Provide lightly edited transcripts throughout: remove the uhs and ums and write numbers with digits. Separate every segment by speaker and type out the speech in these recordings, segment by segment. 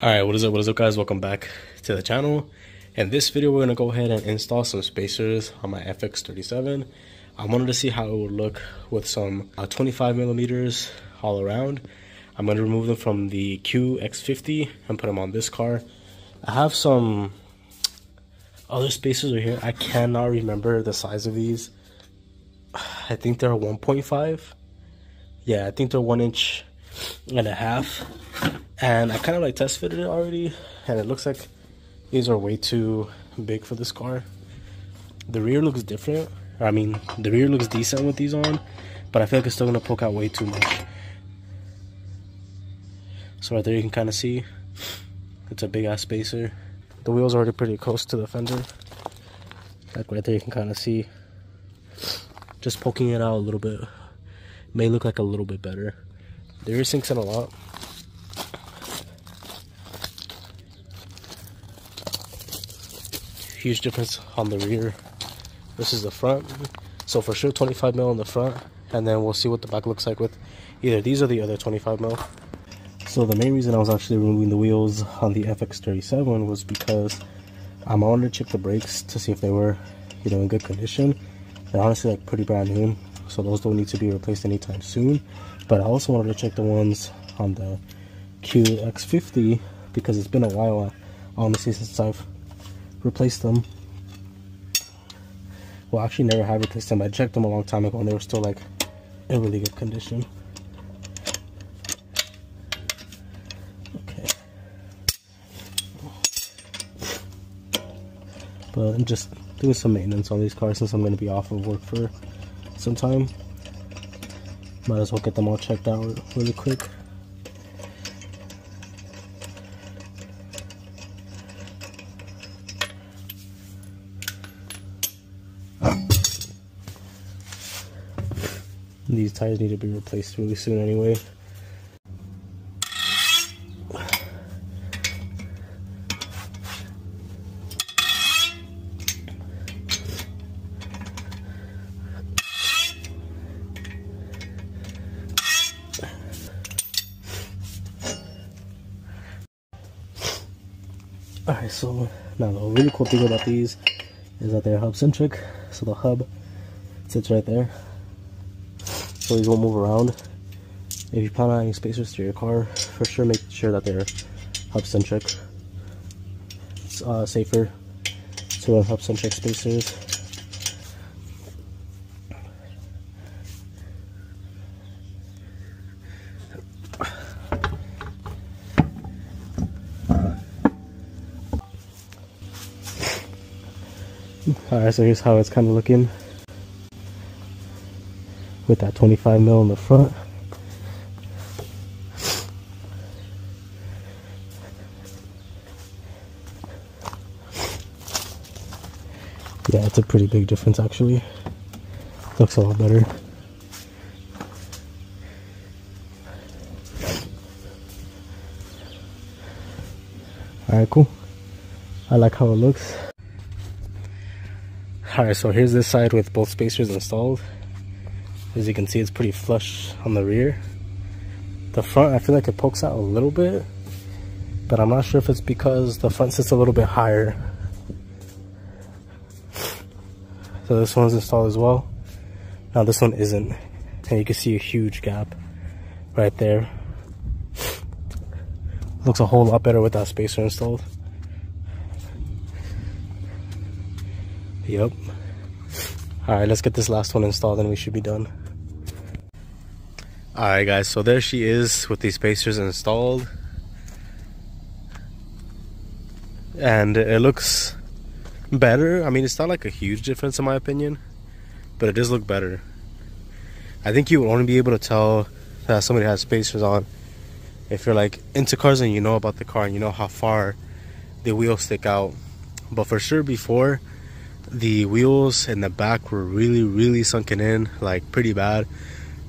Speaker 1: Alright, what is up guys? Welcome back to the channel. In this video we're going to go ahead and install some spacers on my FX37. I wanted to see how it would look with some 25 millimeters all around. I'm going to remove them from the QX70 and put them on this car. I have some other spacers right here. I cannot remember the size of these. I think they're 1.5. Yeah, I think they're 1.5 inches. And I kind of like test fitted it already, and it looks like these are way too big for this car. The rear looks different. I mean, the rear looks decent with these on, but I feel like it's still gonna poke out way too much. So right there you can kind of see it's a big ass spacer. The wheel's already pretty close to the fender. Like right there you can kind of see just poking it out a little bit may look like a little bit better. The rear sinks in a lot. Huge difference on the rear versus the front. So for sure 25 mil on the front, and then we'll see what the back looks like with either these or the other 25 mil. So the main reason I was actually removing the wheels on the FX37 was because I wanted to check the brakes to see if they were, you know, in good condition. They're honestly like pretty brand new, so those don't need to be replaced anytime soon. But I also wanted to check the ones on the QX50 because it's been a while, honestly, since I've replaced them. Well, actually never have replaced them. I checked them a long time ago and they were still like in really good condition. Okay. But I'm just doing some maintenance on these cars since I'm going to be off of work for some time. Might as well get them all checked out really quick. These tires need to be replaced really soon anyway. Alright, so now the really cool thing about these is that they're hub centric. So the hub sits right there. So these won't move around. If you plan on adding spacers to your car, for sure make sure that they're hub centric. It's safer to run hub centric spacers. Alright, so here's how it's kind of looking with that 25 mil in the front. Yeah, it's a pretty big difference actually. Looks a lot better. Alright, cool. I like how it looks. Alright, so here's this side with both spacers installed. As you can see, it's pretty flush on the rear. The front, I feel like it pokes out a little bit, but I'm not sure if it's because the front sits a little bit higher. So this one's installed as well. Now this one isn't, and you can see a huge gap right there. Looks a whole lot better with that spacer installed. Yep. Alright, let's get this last one installed and we should be done. Alright guys, so there she is with these spacers installed. And it looks better. I mean, it's not like a huge difference in my opinion, but it does look better. I think you will only be able to tell that somebody has spacers on if you're like into cars and you know about the car and you know how far the wheels stick out. But for sure before, the wheels in the back were really sunken in, like pretty bad.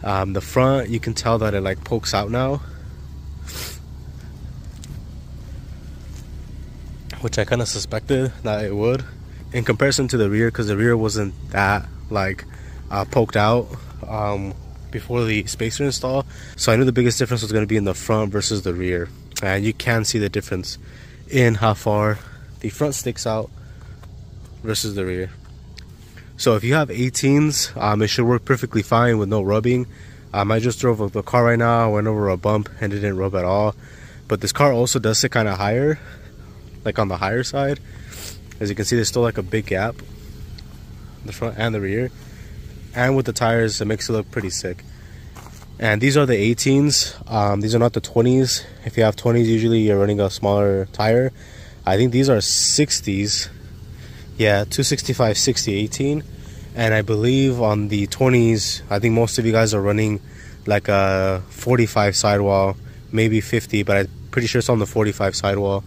Speaker 1: The front, you can tell that it like pokes out now, which I kind of suspected that it would in comparison to the rear, because the rear wasn't that like poked out before the spacer install. So I knew the biggest difference was going to be in the front versus the rear. and you can see the difference in how far the front sticks out versus the rear. So if you have 18s, it should work perfectly fine with no rubbing. I just drove the car right now, I went over a bump and it didn't rub at all. But this car also does sit kind of higher, like on the higher side. As you can see, there's still like a big gap in the front and the rear. And with the tires, it makes it look pretty sick. And these are the 18s. These are not the 20s. If you have 20s, usually you're running a smaller tire. I think these are 60s. Yeah, 265, 60, 18. And I believe on the 20s, I think most of you guys are running like a 45 sidewall, maybe 50, but I'm pretty sure it's on the 45 sidewall.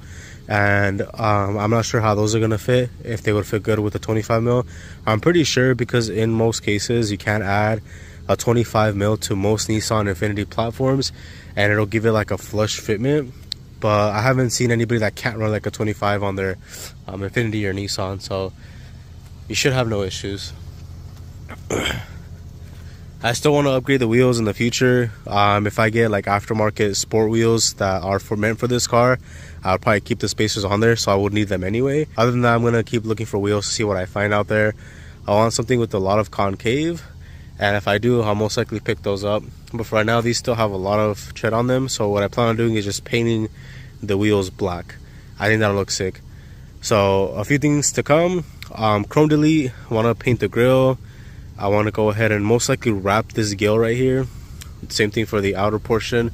Speaker 1: And I'm not sure how those are gonna fit, if they would fit good with a 25 mil. I'm pretty sure, because in most cases you can add a 25 mil to most Nissan Infiniti platforms and it'll give it like a flush fitment. But I haven't seen anybody that can't run like a 25 on their Infiniti or Nissan, so you should have no issues. I still want to upgrade the wheels in the future. If I get like aftermarket sport wheels that are meant for this car, I'll probably keep the spacers on there, so I would need them anyway. Other than that, I'm going to keep looking for wheels to see what I find out there. I want something with a lot of concave, and if I do, I'll most likely pick those up. But for right now, these still have a lot of tread on them, so what I plan on doing is just painting the wheels black. I think that'll look sick. So a few things to come. Chrome delete, I want to paint the grille. I want to go ahead and most likely wrap this gill right here. Same thing for the outer portion,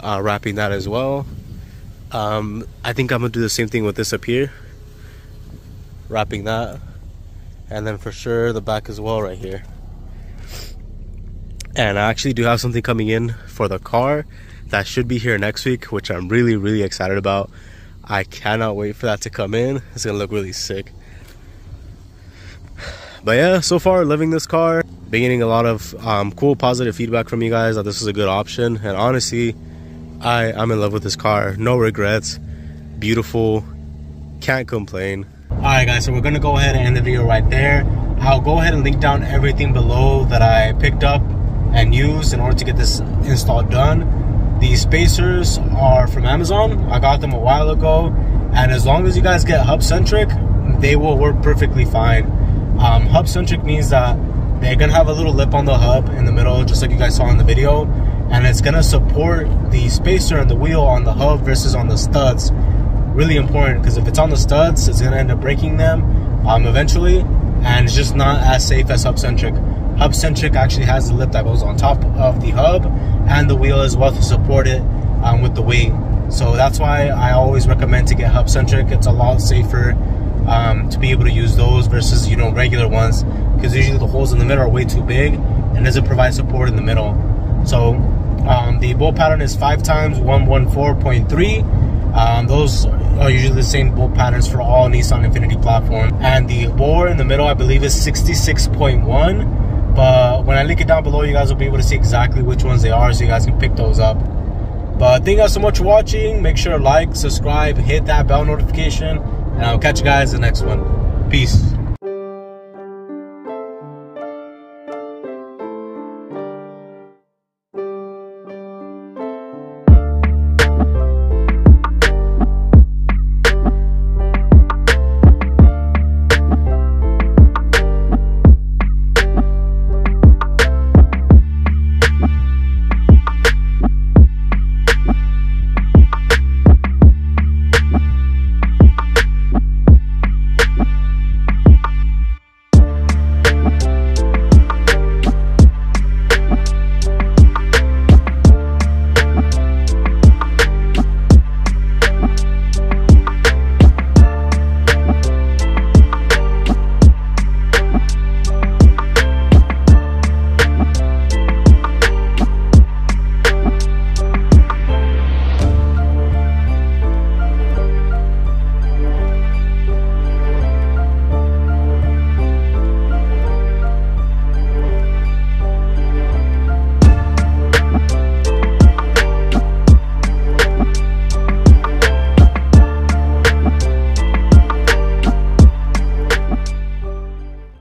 Speaker 1: wrapping that as well. I think I'm gonna do the same thing with this up here, wrapping that, and then for sure the back as well right here. And I actually do have something coming in for the car that should be here next week, which I'm really excited about. I cannot wait for that to come in. It's gonna look really sick. But yeah, so far loving this car. Been getting a lot of cool positive feedback from you guys that this is a good option, and honestly I'm in love with this car. No regrets, beautiful, can't complain. Alright guys, so we're gonna go ahead and end the video right there. I'll go ahead and link down everything below that I picked up and used in order to get this install done. These spacers are from Amazon. I got them a while ago, and as long as you guys get hub centric, they will work perfectly fine. Hub centric means that they're gonna have a little lip on the hub in the middle, just like you guys saw in the video, and it's gonna support the spacer and the wheel on the hub versus on the studs. Really important, because if it's on the studs, it's gonna end up breaking them eventually, and it's just not as safe as hub centric. Hub centric actually has the lip that goes on top of the hub and the wheel as well to support it with the weight. So that's why I always recommend to get hub centric. It's a lot safer to be able to use those versus, you know, regular ones, because usually the holes in the middle are way too big and doesn't provide support in the middle. So the bolt pattern is 5x114.3. Those are usually the same bolt patterns for all Nissan Infiniti platform, and the bore in the middle I believe is 66.1, but when I link it down below, you guys will be able to see exactly which ones they are, so you guys can pick those up. But thank you guys so much for watching. Make sure to like, subscribe, hit that bell notification, and I'll catch you guys in the next one. Peace.